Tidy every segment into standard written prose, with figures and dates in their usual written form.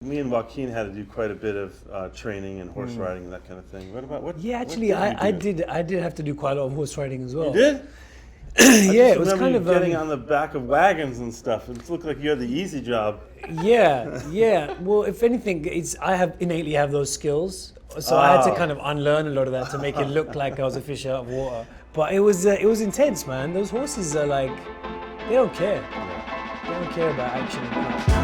Me and Joaquin had to do quite a bit of training and horse riding and that kind of thing. What? Yeah, actually, I did have to do quite a lot of horse riding as well. You did? Yeah, it was remember kind you of getting on the back of wagons and stuff. It looked like you had the easy job. Yeah. Well, if anything, I innately have those skills, so I had to kind of unlearn a lot of that to make it look like I was a fish out of water. But it was intense, man. Those horses are like, they don't care. They don't care about action and power.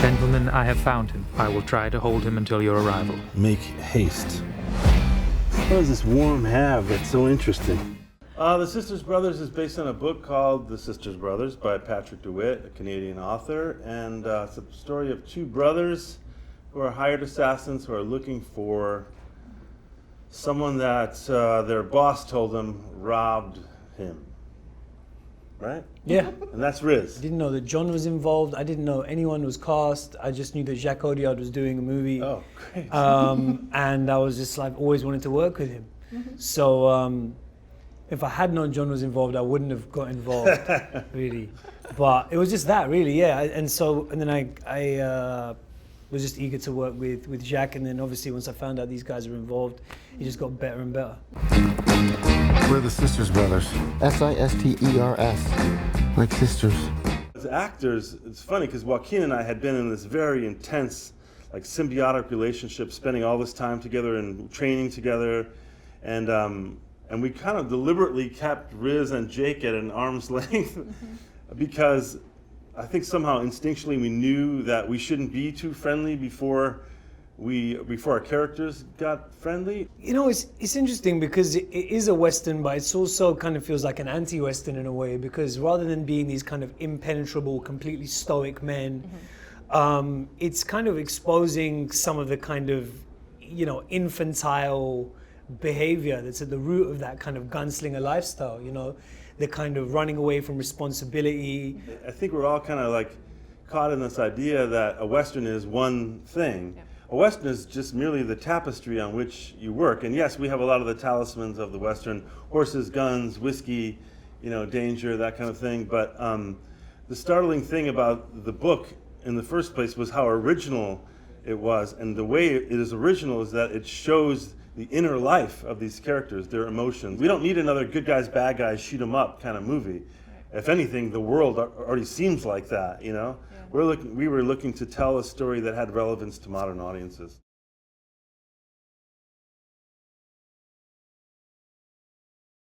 Gentlemen, I have found him. I will try to hold him until your arrival. Make haste. What does this worm have that's so interesting? The Sisters Brothers is based on a book called The Sisters Brothers by Patrick DeWitt, a Canadian author. And it's a story of two brothers who are hired assassins who are looking for someone that their boss told them robbed him. Right? Yeah. And that's Riz. I didn't know that John was involved. I didn't know anyone was cast. I just knew that Jacques Audiard was doing a movie. Oh, great. And I was just like, always wanted to work with him. So if I had known John was involved, I wouldn't have got involved, really. But it was just that, really, yeah. And then I was just eager to work with Jacques. And then obviously once I found out these guys were involved, it just got better and better. We're the Sisters Brothers. Sisters, like sisters. As actors, it's funny because Joaquin and I had been in this very intense, like symbiotic relationship, spending all this time together and training together, and we kind of deliberately kept Riz and Jake at an arm's length because I think somehow instinctually we knew that we shouldn't be too friendly before our characters got friendly. You know, it's interesting because it is a Western, but it also kind of feels like an anti-Western in a way, because rather than being these kind of impenetrable, completely stoic men, it's kind of exposing some of the kind of, infantile behavior that's at the root of that kind of gunslinger lifestyle, the kind of running away from responsibility. I think we're all kind of like caught in this idea that a Western is one thing. Yeah. A Western is just merely the tapestry on which you work. And yes, we have a lot of the talismans of the Western: horses, guns, whiskey, danger, that kind of thing. But the startling thing about the book in the first place was how original it was. And the way it is original is that it shows the inner life of these characters, their emotions. We don't need another good guys, bad guys, shoot 'em up kind of movie. If anything, the world already seems like that, Yeah. We were looking to tell a story that had relevance to modern audiences.